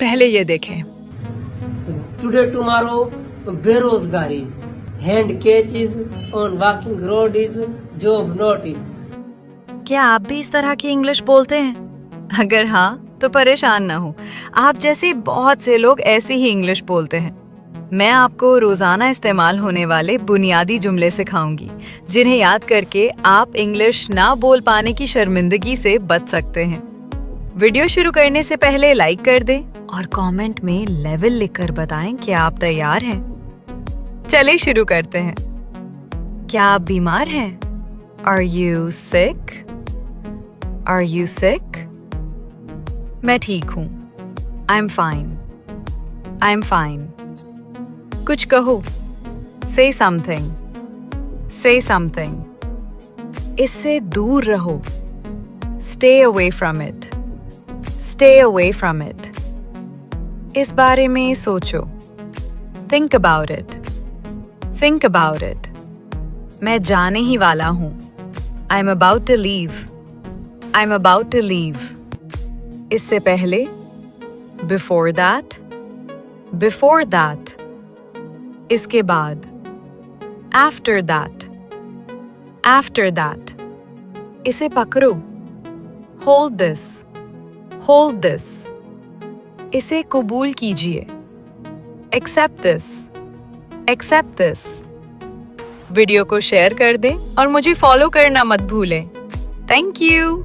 पहले ये देखें। Today, tomorrow, बेरोजगारी, hand catches on walking road is job notice. क्या आप भी इस तरह की इंग्लिश बोलते हैं? अगर हाँ तो परेशान ना हो, आप जैसे बहुत से लोग ऐसी ही इंग्लिश बोलते हैं। मैं आपको रोजाना इस्तेमाल होने वाले बुनियादी जुमले सिखाऊंगी, जिन्हें याद करके आप इंग्लिश ना बोल पाने की शर्मिंदगी से बच सकते हैं। वीडियो शुरू करने से पहले लाइक कर दें और कमेंट में लेवल लिखकर बताएं कि आप तैयार हैं। चलिए शुरू करते हैं। क्या आप बीमार हैं? Are you sick? Are you sick? मैं ठीक हूँ। I'm fine. I'm fine. कुछ कहो। Say something. Say something. इससे दूर रहो। Stay away from it. Stay away from it. इस बारे में सोचो। Think about it. Think about it. मैं जाने ही वाला हूँ। I'm about to leave. I'm about to leave. इससे पहले before that. Before that. इसके बाद after that. After that. इसे पकड़ो। Hold this. Hold this. इसे कबूल कीजिए। Accept this. Accept this. Video को शेयर कर दें और मुझे फॉलो करना मत भूलें। Thank you.